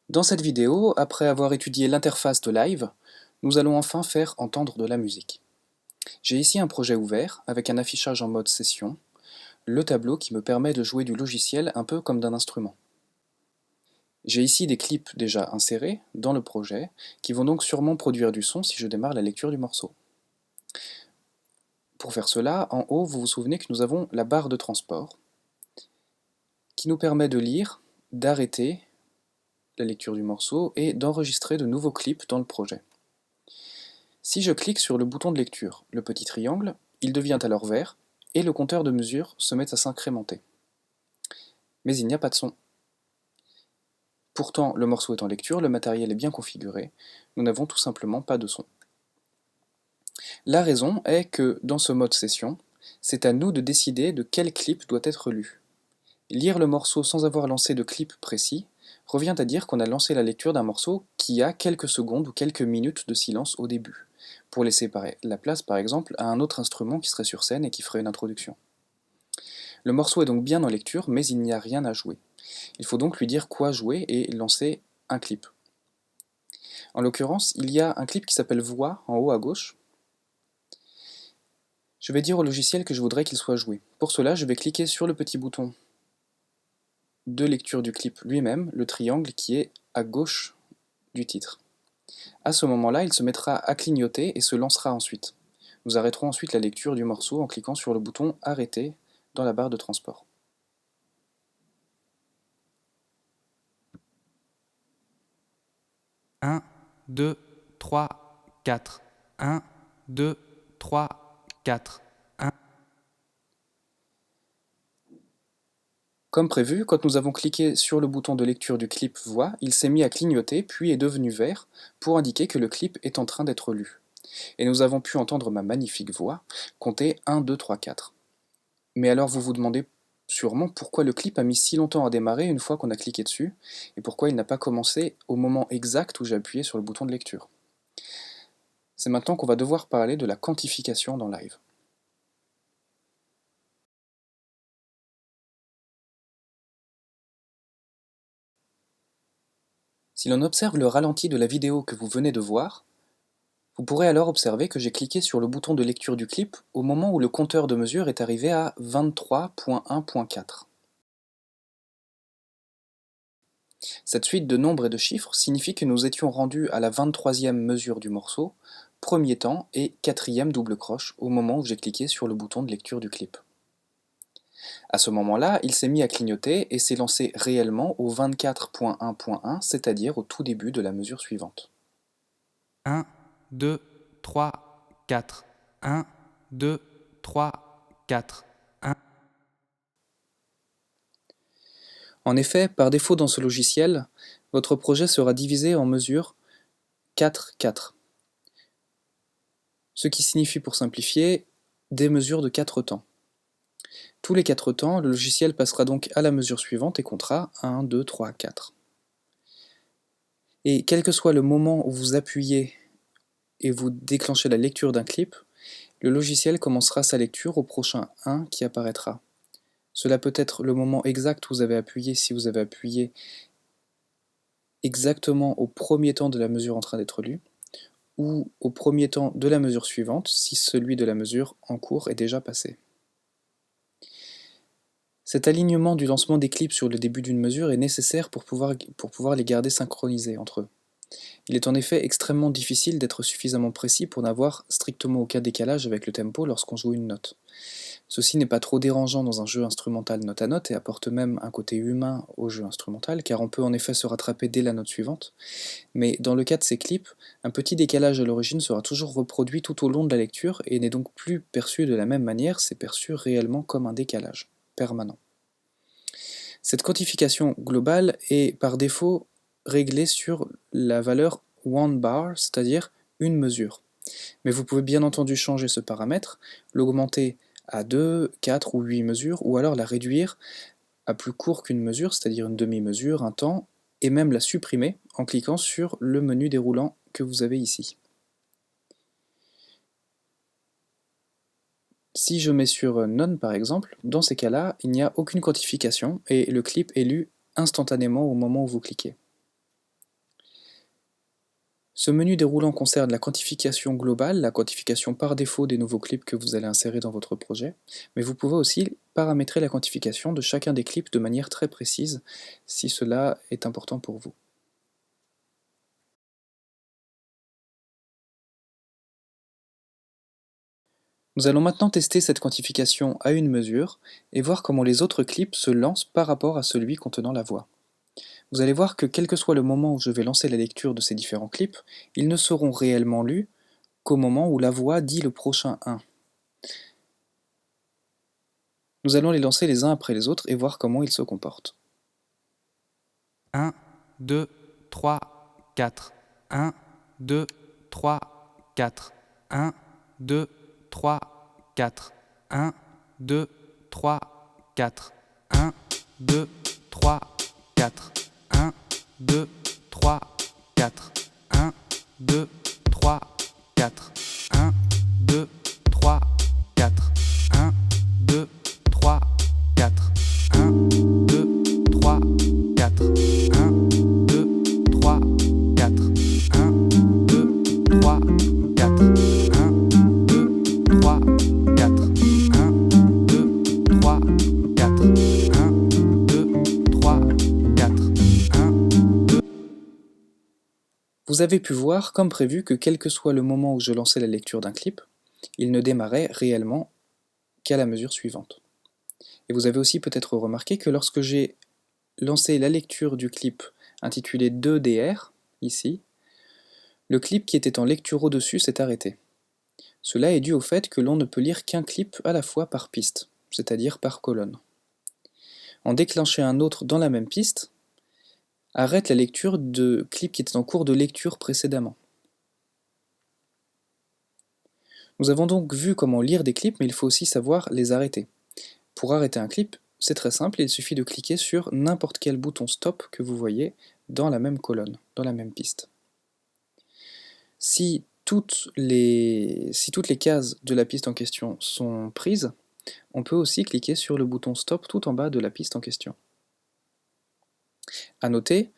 Dans cette vidéo, après avoir étudié l'interface de Live, nous allons enfin faire entendre de la musique. J'ai ici un projet ouvert, avec un affichage en mode session, le tableau qui me permet de jouer du logiciel un peu comme d'un instrument. J'ai ici des clips déjà insérés dans le projet, qui vont donc sûrement produire du son si je démarre la lecture du morceau. Pour faire cela, en haut, vous vous souvenez que nous avons la barre de transport, qui nous permet de lire, d'arrêter la lecture du morceau et d'enregistrer de nouveaux clips dans le projet. Si je clique sur le bouton de lecture, le petit triangle, il devient alors vert et le compteur de mesure se met à s'incrémenter. Mais il n'y a pas de son. Pourtant, le morceau est en lecture, le matériel est bien configuré, nous n'avons tout simplement pas de son. La raison est que, dans ce mode session, c'est à nous de décider de quel clip doit être lu. Lire le morceau sans avoir lancé de clip précis revient à dire qu'on a lancé la lecture d'un morceau qui a quelques secondes ou quelques minutes de silence au début, pour laisser la place par exemple à un autre instrument qui serait sur scène et qui ferait une introduction. Le morceau est donc bien en lecture, mais il n'y a rien à jouer. Il faut donc lui dire quoi jouer et lancer un clip. En l'occurrence, il y a un clip qui s'appelle Voix en haut à gauche. Je vais dire au logiciel que je voudrais qu'il soit joué. Pour cela, je vais cliquer sur le petit bouton de lecture du clip lui-même, le triangle qui est à gauche du titre. À ce moment-là, il se mettra à clignoter et se lancera ensuite. Nous arrêterons ensuite la lecture du morceau en cliquant sur le bouton Arrêter dans la barre de transport. Un, 2, 3, 4. 1, 2, 3, 4. Comme prévu, quand nous avons cliqué sur le bouton de lecture du clip Voix, il s'est mis à clignoter puis est devenu vert pour indiquer que le clip est en train d'être lu. Et nous avons pu entendre ma magnifique voix compter 1, 2, 3, 4. Mais alors vous vous demandez sûrement pourquoi le clip a mis si longtemps à démarrer une fois qu'on a cliqué dessus, et pourquoi il n'a pas commencé au moment exact où j'ai appuyé sur le bouton de lecture. C'est maintenant qu'on va devoir parler de la quantification dans Live. Si l'on observe le ralenti de la vidéo que vous venez de voir, vous pourrez alors observer que j'ai cliqué sur le bouton de lecture du clip au moment où le compteur de mesure est arrivé à 23.1.4. Cette suite de nombres et de chiffres signifie que nous étions rendus à la 23e mesure du morceau, premier temps et quatrième double croche au moment où j'ai cliqué sur le bouton de lecture du clip. À ce moment-là, il s'est mis à clignoter et s'est lancé réellement au 24.1.1, c'est-à-dire au tout début de la mesure suivante. 1, 2, 3, 4. 1, 2, 3, 4. En effet, par défaut dans ce logiciel, votre projet sera divisé en mesures 4-4, ce qui signifie pour simplifier des mesures de 4 temps. Tous les 4 temps, le logiciel passera donc à la mesure suivante et comptera 1, 2, 3, 4. Et quel que soit le moment où vous appuyez et vous déclenchez la lecture d'un clip, le logiciel commencera sa lecture au prochain 1 qui apparaîtra. Cela peut être le moment exact où vous avez appuyé si vous avez appuyé exactement au premier temps de la mesure en train d'être lue, ou au premier temps de la mesure suivante si celui de la mesure en cours est déjà passé. Cet alignement du lancement des clips sur le début d'une mesure est nécessaire pour pouvoir les garder synchronisés entre eux. Il est en effet extrêmement difficile d'être suffisamment précis pour n'avoir strictement aucun décalage avec le tempo lorsqu'on joue une note. Ceci n'est pas trop dérangeant dans un jeu instrumental note à note et apporte même un côté humain au jeu instrumental, car on peut en effet se rattraper dès la note suivante, mais dans le cas de ces clips, un petit décalage à l'origine sera toujours reproduit tout au long de la lecture et n'est donc plus perçu de la même manière, c'est perçu réellement comme un décalage permanent. Cette quantification globale est par défaut réglée sur la valeur one bar, c'est-à-dire une mesure. Mais vous pouvez bien entendu changer ce paramètre, l'augmenter à 2, 4 ou 8 mesures, ou alors la réduire à plus court qu'une mesure, c'est-à-dire une demi-mesure, un temps, et même la supprimer en cliquant sur le menu déroulant que vous avez ici. Si je mets sur None par exemple, dans ces cas-là, il n'y a aucune quantification et le clip est lu instantanément au moment où vous cliquez. Ce menu déroulant concerne la quantification globale, la quantification par défaut des nouveaux clips que vous allez insérer dans votre projet, mais vous pouvez aussi paramétrer la quantification de chacun des clips de manière très précise, si cela est important pour vous. Nous allons maintenant tester cette quantification à une mesure et voir comment les autres clips se lancent par rapport à celui contenant la voix. Vous allez voir que quel que soit le moment où je vais lancer la lecture de ces différents clips, ils ne seront réellement lus qu'au moment où la voix dit le prochain 1. Nous allons les lancer les uns après les autres et voir comment ils se comportent. 1, 2, 3, 4. 1, 2, 3, 4. 1, 2, 3, 4. 1, 2, 3, 4. 1, 2, 3, 4. 1, 2, 3, 4. 1, 2, 3, 4. 1, 2, 3, 4. 1, 2, 3, 4. 1, 2, 3, 4. 1, 2, 3, 4. 1, 2, 3, 4. 1, 2, 3, 4. 1, 2, 3, 4. 1, 2, 3, 4. 1, 2. Vous avez pu voir, comme prévu, que quel que soit le moment où je lançais la lecture d'un clip, il ne démarrait réellement qu'à la mesure suivante. Et vous avez aussi peut-être remarqué que lorsque j'ai lancé la lecture du clip intitulé 2DR, ici, le clip qui était en lecture au-dessus s'est arrêté. Cela est dû au fait que l'on ne peut lire qu'un clip à la fois par piste, c'est-à-dire par colonne. En déclencher un autre dans la même piste, arrête la lecture de clips qui étaient en cours de lecture précédemment. Nous avons donc vu comment lire des clips, mais il faut aussi savoir les arrêter. Pour arrêter un clip, c'est très simple, il suffit de cliquer sur n'importe quel bouton stop que vous voyez dans la même colonne, dans la même piste. Si toutes les cases de la piste en question sont prises, on peut aussi cliquer sur le bouton stop tout en bas de la piste en question. À noter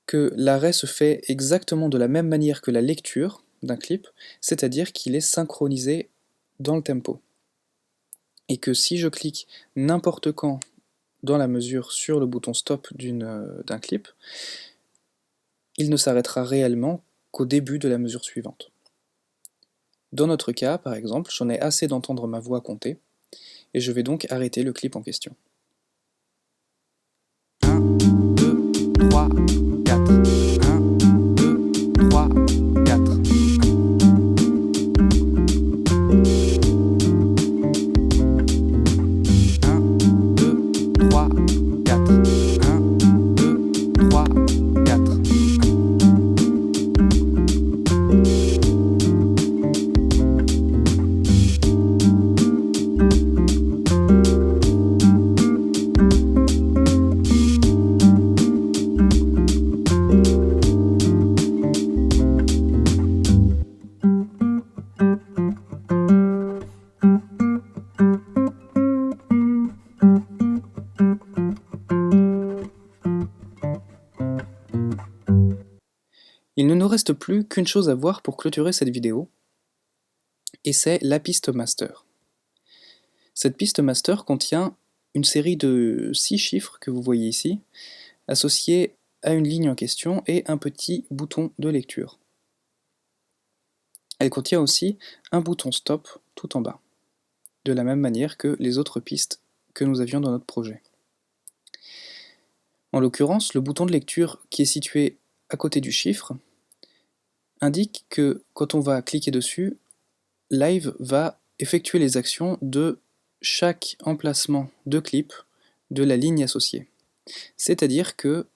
que l'arrêt se fait exactement de la même manière que la lecture d'un clip, c'est-à-dire qu'il est synchronisé dans le tempo. Et que si je clique n'importe quand dans la mesure sur le bouton stop d'un clip, il ne s'arrêtera réellement qu'au début de la mesure suivante. Dans notre cas, par exemple, j'en ai assez d'entendre ma voix compter, et je vais donc arrêter le clip en question. 1, 2, 3, 4. 1, 2, 3, 4. 1, 2, 3, 4. 1, 2, 3, 4. Il ne nous reste plus qu'une chose à voir pour clôturer cette vidéo, et c'est la piste master. Cette piste master contient une série de 6 chiffres que vous voyez ici, associés à une ligne en question et un petit bouton de lecture. Elle contient aussi un bouton stop tout en bas, de la même manière que les autres pistes que nous avions dans notre projet. En l'occurrence, le bouton de lecture qui est situé à côté du chiffre indique que quand on va cliquer dessus, Live va effectuer les actions de chaque emplacement de clip de la ligne associée. C'est-à-dire que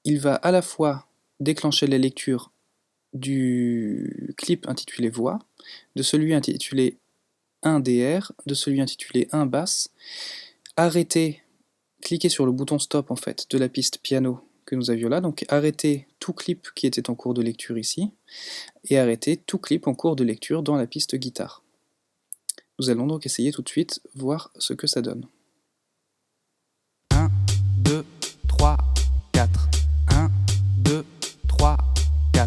il va à la fois déclencher la lecture du clip intitulé Voix, de celui intitulé 1DR, de celui intitulé 1 basse, arrêter, cliquer sur le bouton stop en fait de la piste piano que nous avions là, donc arrêter tout clip qui était en cours de lecture ici, et arrêter tout clip en cours de lecture dans la piste guitare. Nous allons donc essayer tout de suite voir ce que ça donne. 1, 2, 3, 4. 1, 2, 3, 4.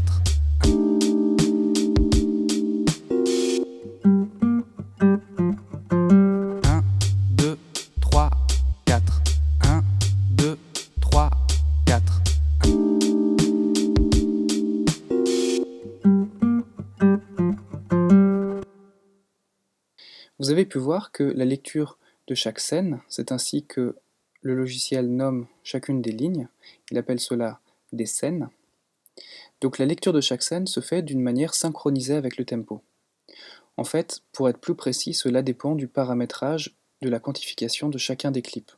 Vous avez pu voir que la lecture de chaque scène, c'est ainsi que le logiciel nomme chacune des lignes, il appelle cela des scènes. Donc la lecture de chaque scène se fait d'une manière synchronisée avec le tempo. En fait, pour être plus précis, cela dépend du paramétrage de la quantification de chacun des clips.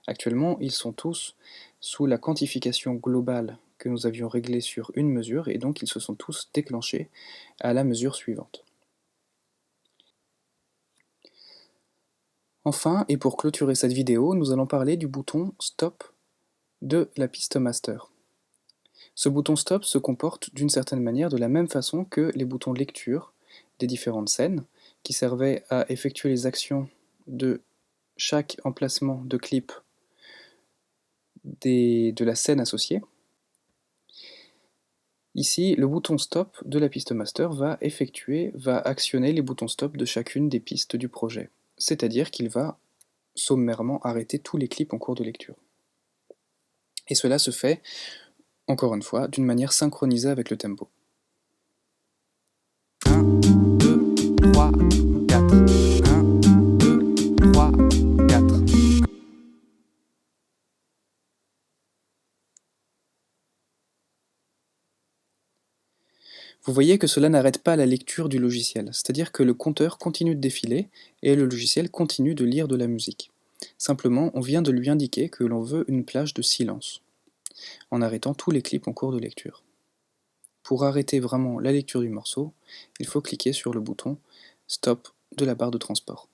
Actuellement, ils sont tous sous la quantification globale que nous avions réglée sur une mesure, et donc ils se sont tous déclenchés à la mesure suivante. Enfin, et pour clôturer cette vidéo, nous allons parler du bouton Stop de la piste master. Ce bouton Stop se comporte d'une certaine manière de la même façon que les boutons lecture des différentes scènes, qui servaient à effectuer les actions de chaque emplacement de clip de la scène associée. Ici, le bouton Stop de la piste master va actionner les boutons Stop de chacune des pistes du projet. C'est-à-dire qu'il va sommairement arrêter tous les clips en cours de lecture. Et cela se fait, encore une fois, d'une manière synchronisée avec le tempo. 1, 2, 3, 4. 1, 2, 3, 4. Vous voyez que cela n'arrête pas la lecture du logiciel, c'est-à-dire que le compteur continue de défiler et le logiciel continue de lire de la musique. Simplement, on vient de lui indiquer que l'on veut une plage de silence, en arrêtant tous les clips en cours de lecture. Pour arrêter vraiment la lecture du morceau, il faut cliquer sur le bouton Stop de la barre de transport.